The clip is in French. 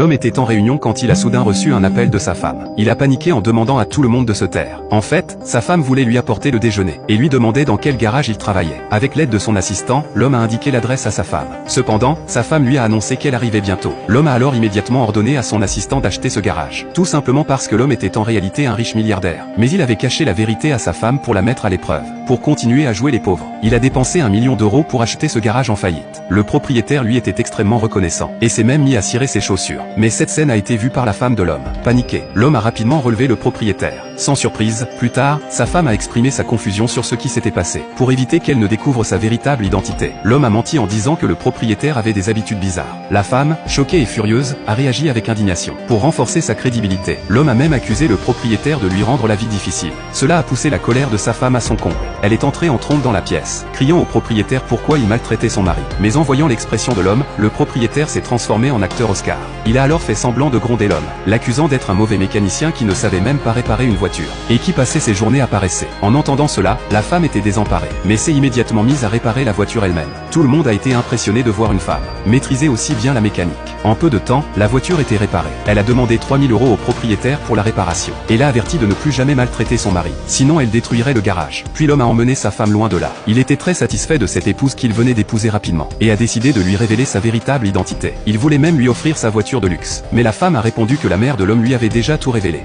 L'homme était en réunion quand il a soudain reçu un appel de sa femme. Il a paniqué en demandant à tout le monde de se taire. En fait, sa femme voulait lui apporter le déjeuner, et lui demandait dans quel garage il travaillait. Avec l'aide de son assistant, l'homme a indiqué l'adresse à sa femme. Cependant, sa femme lui a annoncé qu'elle arrivait bientôt. L'homme a alors immédiatement ordonné à son assistant d'acheter ce garage. Tout simplement parce que l'homme était en réalité un riche milliardaire. Mais il avait caché la vérité à sa femme pour la mettre à l'épreuve. Pour continuer à jouer les pauvres. Il a dépensé 1 million d'euros pour acheter ce garage en faillite. Le propriétaire lui était extrêmement reconnaissant, et s'est même mis à cirer ses chaussures. Mais cette scène a été vue par la femme de l'homme. Paniqué, l'homme a rapidement relevé le propriétaire. Sans surprise, plus tard, sa femme a exprimé sa confusion sur ce qui s'était passé. Pour éviter qu'elle ne découvre sa véritable identité, l'homme a menti en disant que le propriétaire avait des habitudes bizarres. La femme, choquée et furieuse, a réagi avec indignation. Pour renforcer sa crédibilité, l'homme a même accusé le propriétaire de lui rendre la vie difficile. Cela a poussé la colère de sa femme à son comble. Elle est entrée en trompe dans la pièce, criant au propriétaire pourquoi il maltraitait son mari. Mais en voyant l'expression de l'homme, le propriétaire s'est transformé en acteur Oscar. Il a alors fait semblant de gronder l'homme, l'accusant d'être un mauvais mécanicien qui ne savait même pas réparer une voiture, et qui passait ses journées à paresser. En entendant cela, la femme était désemparée, mais s'est immédiatement mise à réparer la voiture elle-même. Tout le monde a été impressionné de voir une femme maîtriser aussi bien la mécanique. En peu de temps, la voiture était réparée. Elle a demandé 3 000 € au propriétaire pour la réparation, et l'a averti de ne plus jamais maltraiter son mari, sinon elle détruirait le garage. Puis l'homme a emmené sa femme loin de là. Il était très satisfait de cette épouse qu'il venait d'épouser rapidement, et a décidé de lui révéler sa véritable identité. Il voulait même lui offrir sa voiture de luxe. Mais la femme a répondu que la mère de l'homme lui avait déjà tout révélé.